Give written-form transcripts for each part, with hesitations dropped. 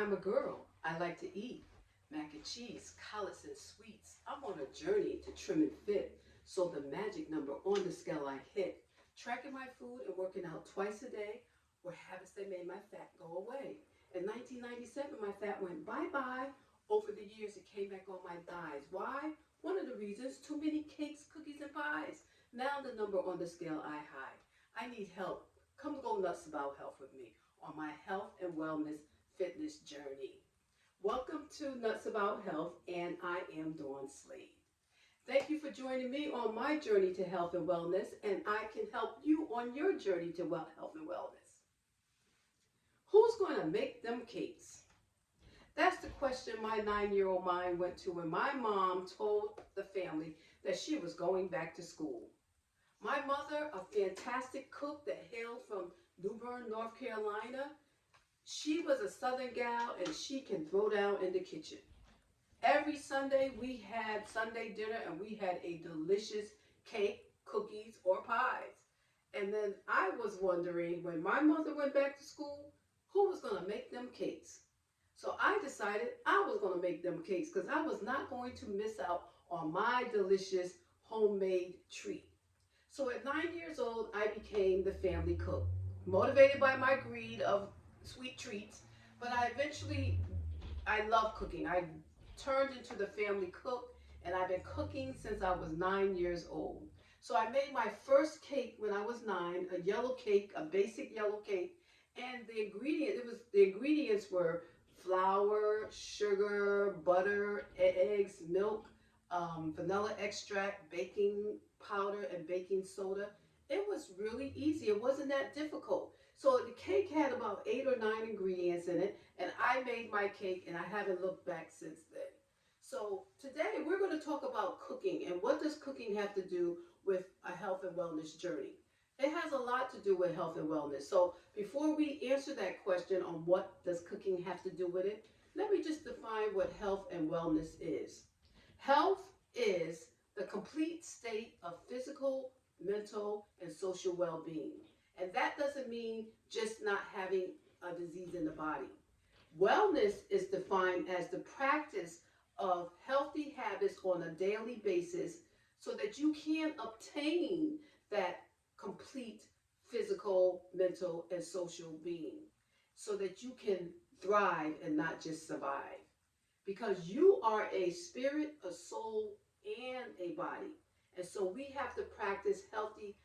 I'm a girl. I like to eat mac and cheese, collards, and sweets. I'm on a journey to trim and fit, so the magic number on the scale I hit. Tracking my food and working out twice a day were habits that made my fat go away. In 1997, my fat went bye-bye. Over the years, it came back on my thighs. Why? One of the reasons, too many cakes, cookies, and pies. Now the number on the scale I hide. I need help. Come go nuts about health with me on my health and wellness fitness journey. Welcome to Nuts About Health, and I am Dawn Slade. Thank you for joining me on my journey to health and wellness, and I can help you on your journey to health and wellness. Who's going to make them cakes? That's the question my 9-year-old mind went to when my mom told the family that she was going back to school. My mother, a fantastic cook that hailed from New Bern, North Carolina, she was a Southern gal and she can throw down in the kitchen. Every Sunday we had Sunday dinner and we had a delicious cake, cookies, or pies. And then I was wondering when my mother went back to school, who was going to make them cakes? So I decided I was going to make them cakes because I was not going to miss out on my delicious homemade treat. So at 9 years old, I became the family cook, motivated by my greed of sweet treats. But I love cooking. I turned into the family cook, and I've been cooking since I was 9 years old. So I made my first cake when I was 9, a yellow cake, a basic yellow cake, and the ingredients were flour, sugar, butter, eggs, milk, vanilla extract, baking powder, and baking soda. It was really easy. It wasn't that difficult. So the cake had about 8 or 9 ingredients in it, and I made my cake, and I haven't looked back since then. So today we're going to talk about cooking and what does cooking have to do with a health and wellness journey. It has a lot to do with health and wellness. So before we answer that question on what does cooking have to do with it, let me just define what health and wellness is. Health is the complete state of physical, mental, and social well-being. And that doesn't mean just not having a disease in the body. Wellness is defined as the practice of healthy habits on a daily basis so that you can obtain that complete physical, mental, and social being so that you can thrive and not just survive. Because you are a spirit, a soul, and a body. And so we have to practice healthy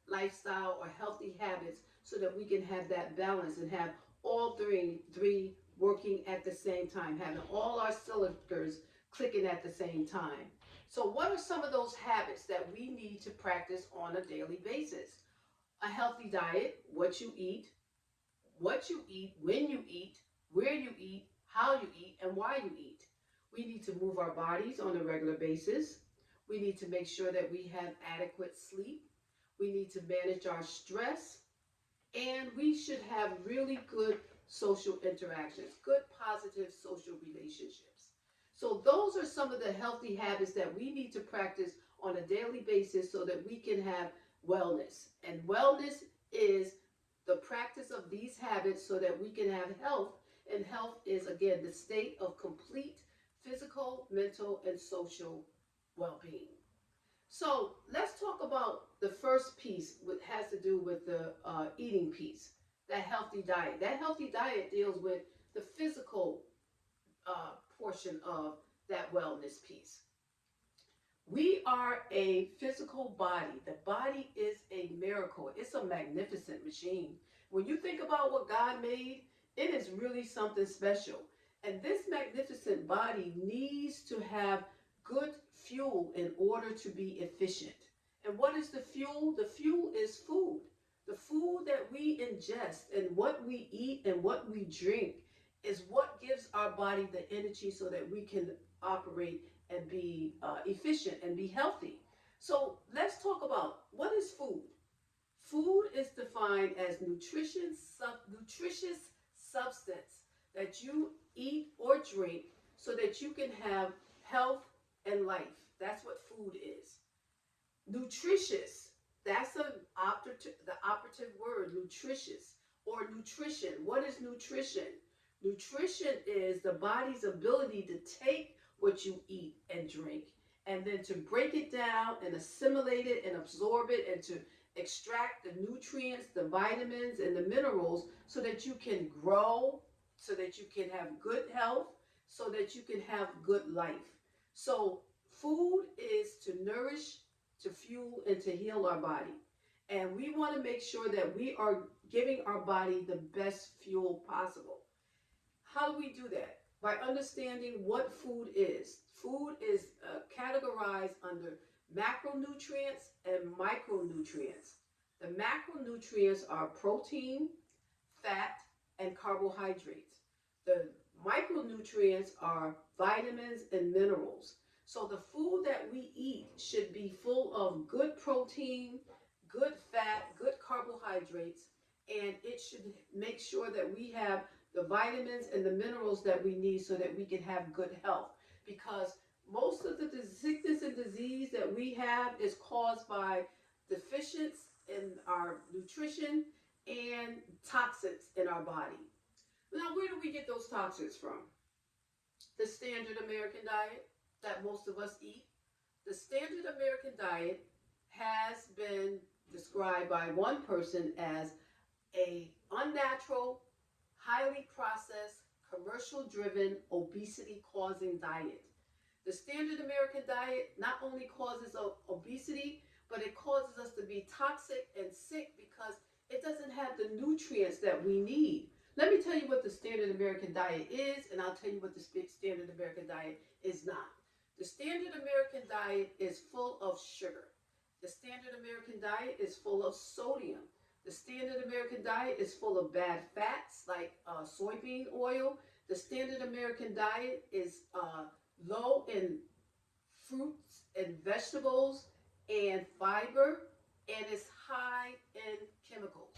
lifestyle or healthy habits so that we can have that balance and have all three working at the same time, having all our cylinders clicking at the same time. So what are some of those habits that we need to practice on a daily basis? A healthy diet, what you eat, when you eat, where you eat, how you eat, and why you eat. We need to move our bodies on a regular basis. We need to make sure that we have adequate sleep. We need to manage our stress. And we should have really good social interactions, good positive social relationships. So those are some of the healthy habits that we need to practice on a daily basis so that we can have wellness. And wellness is the practice of these habits so that we can have health. And health is, again, the state of complete physical, mental, and social well-being. So let's talk about the first piece, which has to do with the eating piece, that healthy diet. That healthy diet deals with the physical portion of that wellness piece. We are a physical body. The body is a miracle. It's a magnificent machine. When you think about what God made, it is really something special. And this magnificent body needs to have good fuel in order to be efficient. And what is the fuel? The fuel is food. The food that we ingest and what we eat and what we drink is what gives our body the energy so that we can operate and be efficient and be healthy. So let's talk about what is food. Food is defined as nutritious substance that you eat or drink so that you can have health and life. That's what food is. Nutritious, that's the operative word, nutritious or nutrition. What is nutrition? Nutrition is the body's ability to take what you eat and drink and then to break it down and assimilate it and absorb it and to extract the nutrients, the vitamins, and the minerals so that you can grow, so that you can have good health, so that you can have good life. So, food is to nourish, to fuel, and to heal our body. And we want to make sure that we are giving our body the best fuel possible. How do we do that? By understanding what food is. Food is categorized under macronutrients and micronutrients. The macronutrients are protein, fat, and carbohydrates. The micronutrients are vitamins and minerals. So the food that we eat should be full of good protein, good fat, good carbohydrates, and it should make sure that we have the vitamins and the minerals that we need so that we can have good health. Because most of the sickness and disease that we have is caused by deficiencies in our nutrition and toxins in our body. Now, where do we get those toxins from? The standard American diet that most of us eat. The standard American diet has been described by one person as a unnatural, highly processed, commercial-driven, obesity-causing diet. The standard American diet not only causes obesity, but it causes us to be toxic and sick because it doesn't have the nutrients that we need. Let me tell you what the standard American diet is, and I'll tell you what the standard American diet is not. The standard American diet is full of sugar. The standard American diet is full of sodium. The standard American diet is full of bad fats like soybean oil. The standard American diet is low in fruits and vegetables and fiber, and it's high in chemicals,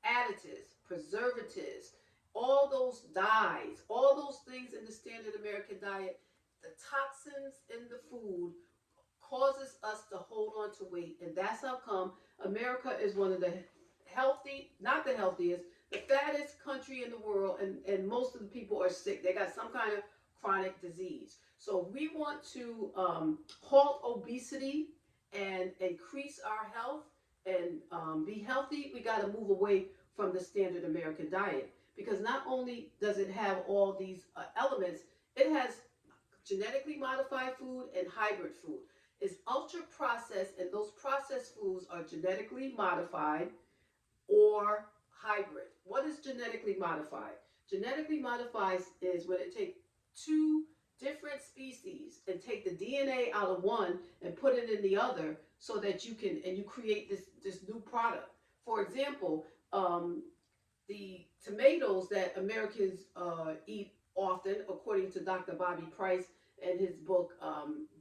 additives, preservatives, all those dyes, all those things in the standard American diet. The toxins in the food causes us to hold on to weight, and that's how come America is one of the not the healthiest, the fattest country in the world, and most of the people are sick. They got some kind of chronic disease. So we want to halt obesity and increase our health and be healthy. We got to move away from the standard American diet, because not only does it have all these elements, it has genetically modified food and hybrid food. It's ultra processed, and those processed foods are genetically modified or hybrid. What is genetically modified? Genetically modified is when it takes two different species and take the DNA out of one and put it in the other so that you can, and you create this new product. For example, the tomatoes that Americans eat often, according to Dr. Bobby Price and his book,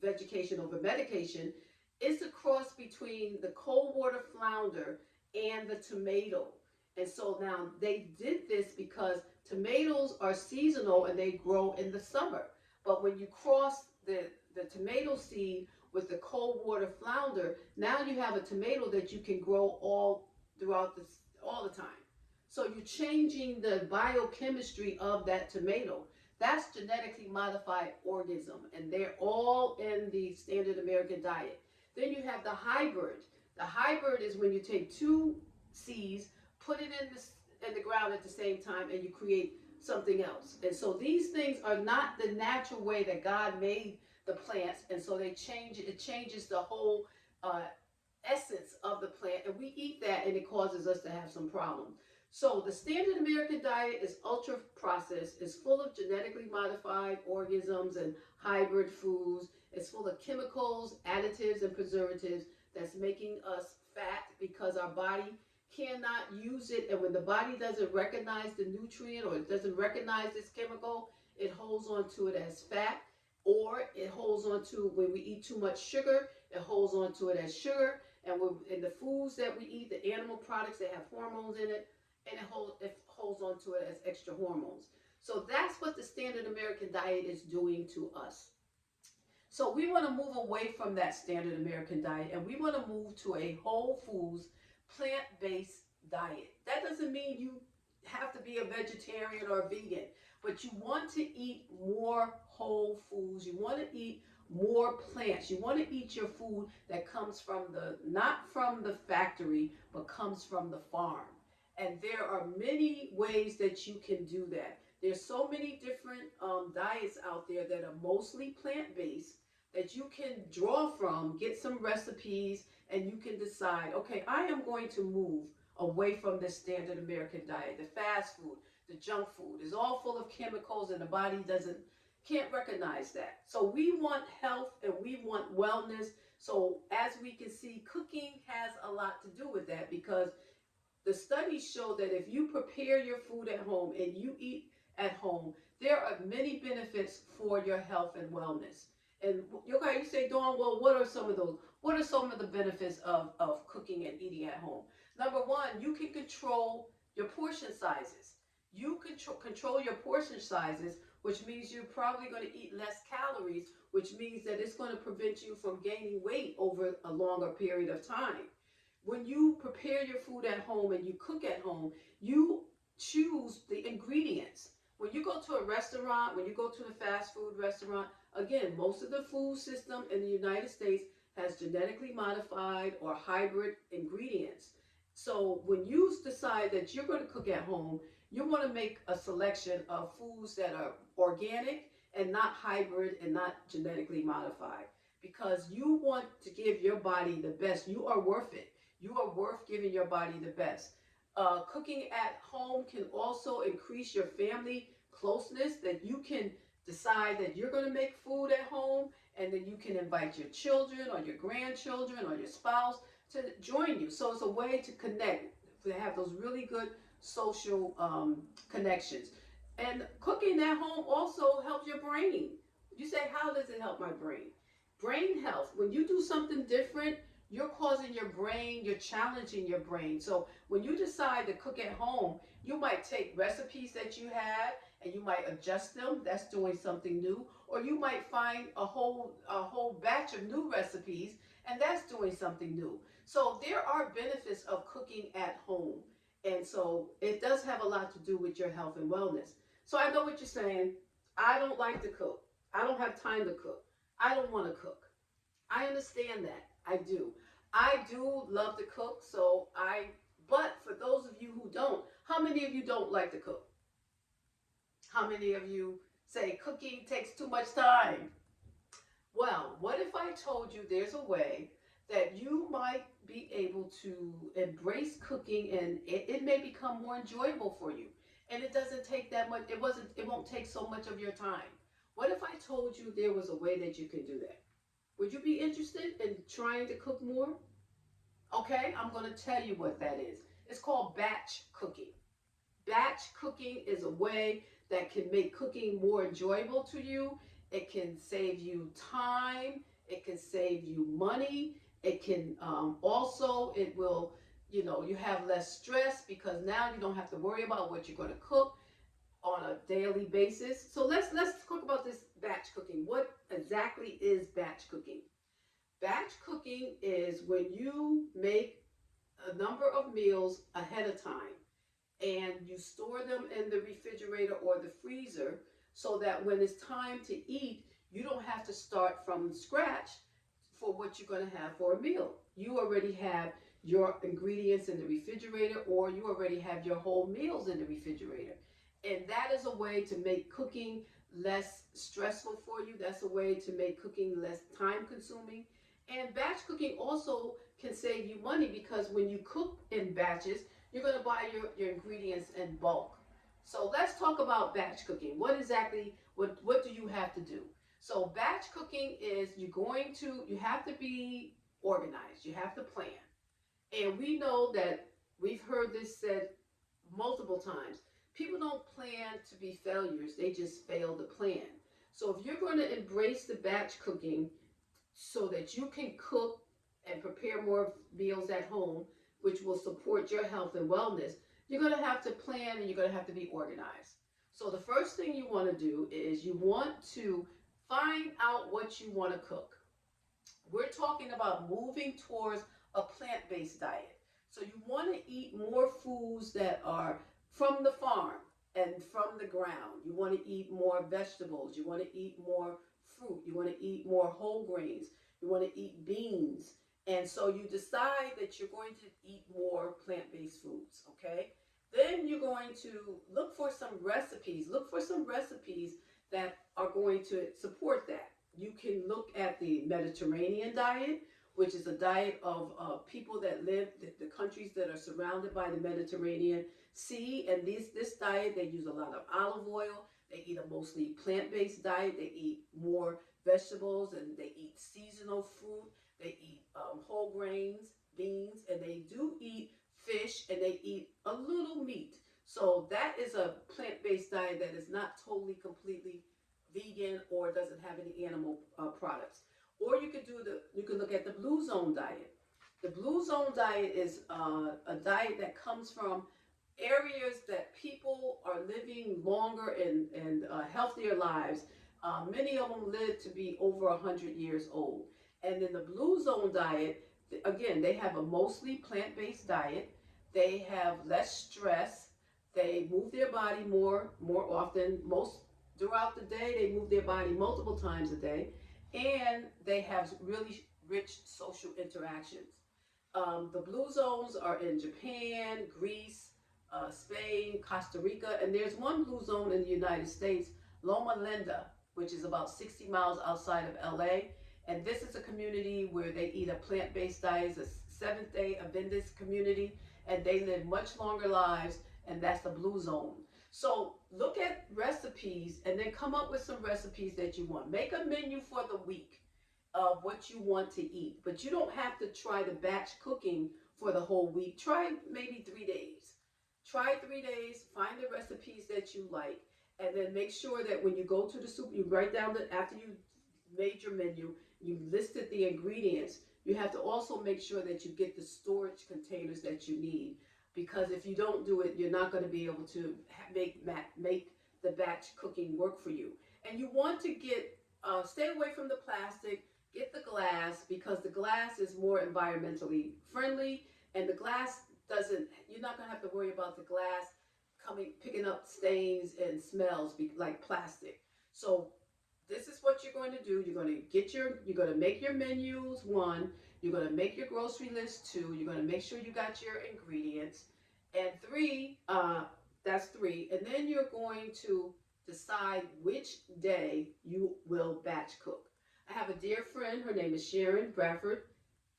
Vegetation Over Medication, is the cross between the cold water flounder and the tomato. And so now they did this because tomatoes are seasonal and they grow in the summer. But when you cross the tomato seed with the cold water flounder, now you have a tomato that you can grow all the time. So you're changing the biochemistry of that tomato. That's genetically modified organism, and they're all in the standard American diet. Then you have the hybrid. The hybrid is when you take two seeds, put it in the ground at the same time, and you create something else. And so these things are not the natural way that God made the plants, and so they change it. It changes the whole essence of the plant, and we eat that, and it causes us to have some problems. So the standard American diet is ultra processed. It's full of genetically modified organisms and hybrid foods. It's full of chemicals, additives, and preservatives that's making us fat because our body cannot use it. And when the body doesn't recognize the nutrient or it doesn't recognize this chemical, it holds on to it as fat, or it holds on to, when we eat too much sugar, it holds on to it as sugar. And in the foods that we eat, the animal products, they have hormones in it, and it holds on to it as extra hormones. So that's what the standard American diet is doing to us. So we want to move away from that standard American diet, and we want to move to a whole foods, plant-based diet. That doesn't mean you have to be a vegetarian or a vegan, but you want to eat more whole foods. You want to eat more plants. You want to eat your food that comes from not from the factory, but comes from the farm. And there are many ways that you can do that. There's so many different diets out there that are mostly plant-based that you can draw from, get some recipes, and you can decide, okay, I am going to move away from this standard American diet. The fast food, the junk food is all full of chemicals and the body can't recognize that. So we want health and we want wellness. So as we can see, cooking has a lot to do with that, because the studies show that if you prepare your food at home and you eat at home, there are many benefits for your health and wellness. And you say, Dawn, well, what are some of those? What are some of the benefits of cooking and eating at home? Number one, you can control your portion sizes. You control your portion sizes, which means you're probably going to eat less calories, which means that it's going to prevent you from gaining weight over a longer period of time. When you prepare your food at home and you cook at home, you choose the ingredients. When you go to a restaurant, when you go to the fast food restaurant, again, most of the food system in the United States has genetically modified or hybrid ingredients. So when you decide that you're going to cook at home, you want to make a selection of foods that are organic and not hybrid and not genetically modified, because you want to give your body the best. You are worth it. You are worth giving your body the best. Cooking at home can also increase your family closeness, that you can decide that you're going to make food at home, and then you can invite your children or your grandchildren or your spouse to join you. So it's a way to connect, to have those really good social connections. And cooking at home also helps your brain. You say, how does it help my brain? Brain health. When you do something different, you're causing your brain, you're challenging your brain. So when you decide to cook at home, you might take recipes that you had and you might adjust them. That's doing something new. Or you might find a whole batch of new recipes, and that's doing something new. So there are benefits of cooking at home. And so it does have a lot to do with your health and wellness. So I know what you're saying. I don't like to cook. I don't have time to cook. I don't want to cook. I understand that. I do. I do love to cook, but for those of you who don't, how many of you don't like to cook? How many of you say cooking takes too much time? Well, what if I told you there's a way that you might be able to embrace cooking, and it may become more enjoyable for you, and it doesn't take that much, it won't take so much of your time. What if I told you there was a way that you can do that? Would you be interested in trying to cook more? Okay, I'm going to tell you what that is. It's called batch cooking. Batch cooking is a way that can make cooking more enjoyable to you. It can save you time. It can save you money. It can it will, you have less stress, because now you don't have to worry about what you're going to cook on a daily basis. So let's talk about this batch cooking. What exactly is batch cooking? Batch cooking is when you make a number of meals ahead of time and you store them in the refrigerator or the freezer, so that when it's time to eat, you don't have to start from scratch for what you're going to have for a meal. You already have your ingredients in the refrigerator, or you already have your whole meals in the refrigerator. And that is a way to make cooking less stressful for you. That's a way to make cooking less time consuming. And batch cooking also can save you money, because when you cook in batches, you're going to buy your ingredients in bulk. So let's talk about batch cooking. What do you have to do? So batch cooking is you have to be organized. You have to plan. And we know that we've heard this said multiple times. People don't plan to be failures. They just fail to plan. So if you're going to embrace the batch cooking so that you can cook and prepare more meals at home, which will support your health and wellness, you're going to have to plan and you're going to have to be organized. So the first thing you want to do is you want to find out what you want to cook. We're talking about moving towards a plant-based diet. So you want to eat more foods that are from the farm and from the ground. You want to eat more vegetables. You want to eat more fruit. You want to eat more whole grains. You want to eat beans. And so you decide that you're going to eat more plant-based foods, okay? Then you're going to look for some recipes. Look for some recipes that are going to support that. You can look at the Mediterranean diet, which is a diet of people that live the countries that are surrounded by the Mediterranean Sea. And this diet, they use a lot of olive oil. They eat a mostly plant-based diet. They eat more vegetables and they eat seasonal fruit. They eat whole grains, beans, and they do eat fish and they eat a little meat. So that is a plant-based diet that is not totally, completely vegan or doesn't have any animal products. Or you could look at the Blue Zone diet. The Blue Zone diet is a diet that comes from areas that people are living longer and healthier lives. Many of them live to be over 100 years old. And in the Blue Zone diet, again, they have a mostly plant-based diet. They have less stress. They move their body more often. Most throughout the day, they move their body multiple times a day, and they have really rich social interactions. The blue zones are in Japan, Greece, Spain, Costa Rica, and there's one blue zone in the United States, Loma Linda, which is about 60 miles outside of LA. And this is a community where they eat a plant-based diet. It's a Seventh-day Adventist community, and they live much longer lives, and that's the blue zone. So look at recipes and then come up with some recipes that you want. Make a menu for the week of what you want to eat, but you don't have to try the batch cooking for the whole week. Try maybe 3 days. Try 3 days, find the recipes that you like, and then make sure that when you go to the soup, you write down after you made your menu, you listed the ingredients. You have to also make sure that you get the storage containers that you need, because if you don't do it, you're not going to be able to make the batch cooking work for you. And you want to stay away from the plastic, get the glass, because the glass is more environmentally friendly, and the glass you're not going to have to worry about the glass picking up stains and smells like plastic. So this is what you're going to do. You're going to make your menus, 1. You're going to make your grocery list, 2. You're going to make sure you got your ingredients, and 3. That's 3. And then you're going to decide which day you will batch cook. I have a dear friend. Her name is Sharon Bradford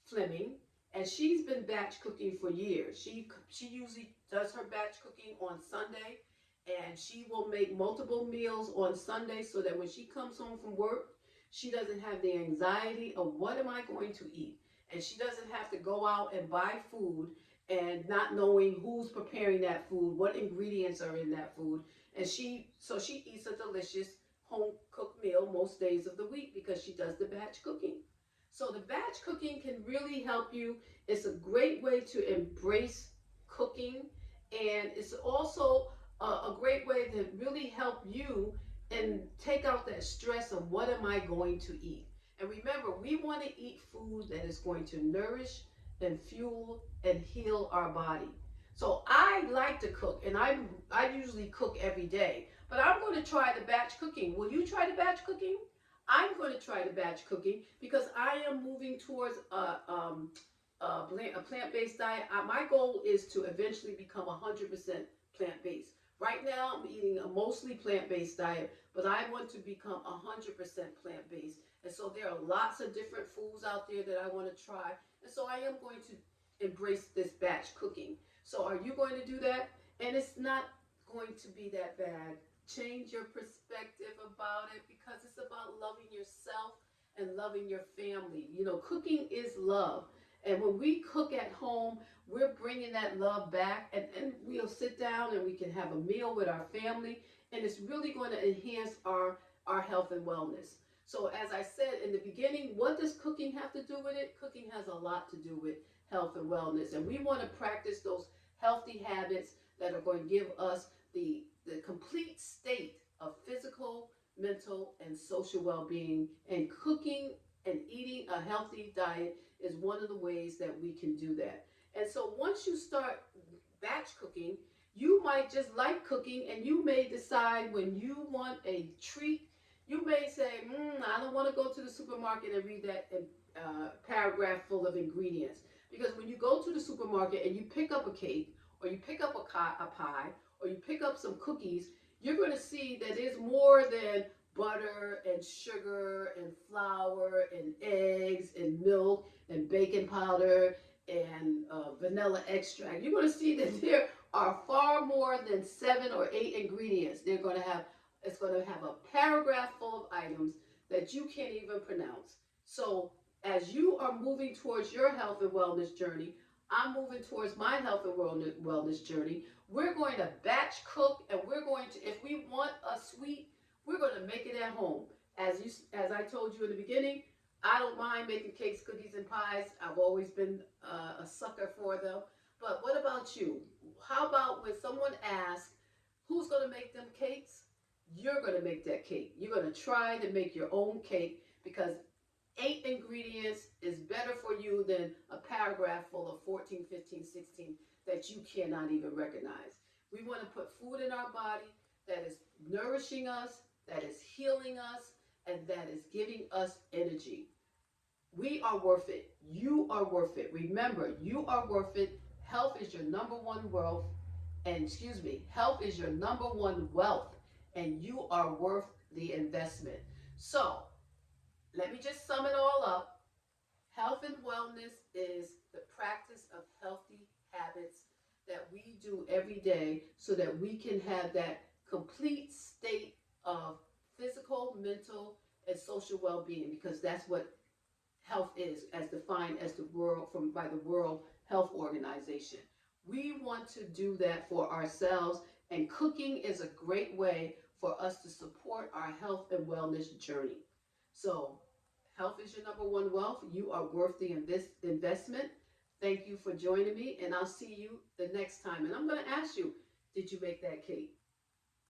Fleming, and she's been batch cooking for years. She usually does her batch cooking on Sunday. And she will make multiple meals on Sunday so that when she comes home from work, she doesn't have the anxiety of what am I going to eat? And she doesn't have to go out and buy food and not knowing who's preparing that food, what ingredients are in that food. And she eats a delicious home cooked meal most days of the week because she does the batch cooking. So the batch cooking can really help you. It's a great way to embrace cooking, and it's also a great way to really help you and take out that stress of what am I going to eat. And remember, we want to eat food that is going to nourish and fuel and heal our body. So I like to cook, and I usually cook every day, but I'm going to try the batch cooking. Will you try the batch cooking? I'm going to try the batch cooking because I am moving towards a plant-based diet. My goal is to eventually become 100% plant-based. Right now, I'm eating a mostly plant-based diet, but I want to become 100% plant-based. And so there are lots of different foods out there that I want to try. And so I am going to embrace this batch cooking. So are you going to do that? And it's not going to be that bad. Change your perspective about it, because it's about loving yourself and loving your family. You know, cooking is love. And when we cook at home, we're bringing that love back, and we'll sit down and we can have a meal with our family, and it's really going to enhance our health and wellness. So as I said in the beginning, what does cooking have to do with it? Cooking has a lot to do with health and wellness, and we want to practice those healthy habits that are going to give us the complete state of physical, mental, and social well-being. And cooking and eating a healthy diet is one of the ways that we can do that. And so once you start batch cooking, You might just like cooking, and you may decide when you want a treat, you may say, I don't want to go to the supermarket and read that paragraph full of ingredients. Because when you go to the supermarket and you pick up a cake, or you pick up a pie, or you pick up some cookies, you're going to see that there's more than butter and sugar and flour and eggs and milk and baking powder and vanilla extract. You're going to see that there are far more than 7 or 8 ingredients. It's going to have a paragraph full of items that you can't even pronounce. So as you are moving towards your health and wellness journey, I'm moving towards my health and wellness journey. We're going to batch cook, and we're going to, if we want a sweet, we're going to make it at home. As I told you in the beginning, I don't mind making cakes, cookies, and pies. I've always been a sucker for them. But what about you? How about when someone asks, who's going to make them cakes? You're going to make that cake. You're going to try to make your own cake, because 8 ingredients is better for you than a paragraph full of 14, 15, 16 that you cannot even recognize. We want to put food in our body that is nourishing us, that is healing us, and that is giving us energy. We are worth it. You are worth it. Remember, you are worth it. Health is your number one wealth. And health is your number one wealth. And you are worth the investment. So, let me just sum it all up. Health and wellness is the practice of healthy habits that we do every day so that we can have that complete state of physical, mental, and social well-being, because that's what health is, as defined as by the World Health Organization. We want to do that for ourselves, and cooking is a great way for us to support our health and wellness journey. So, health is your number one wealth. You are worth the investment. Thank you for joining me, and I'll see you the next time. And I'm going to ask you, did you make that cake?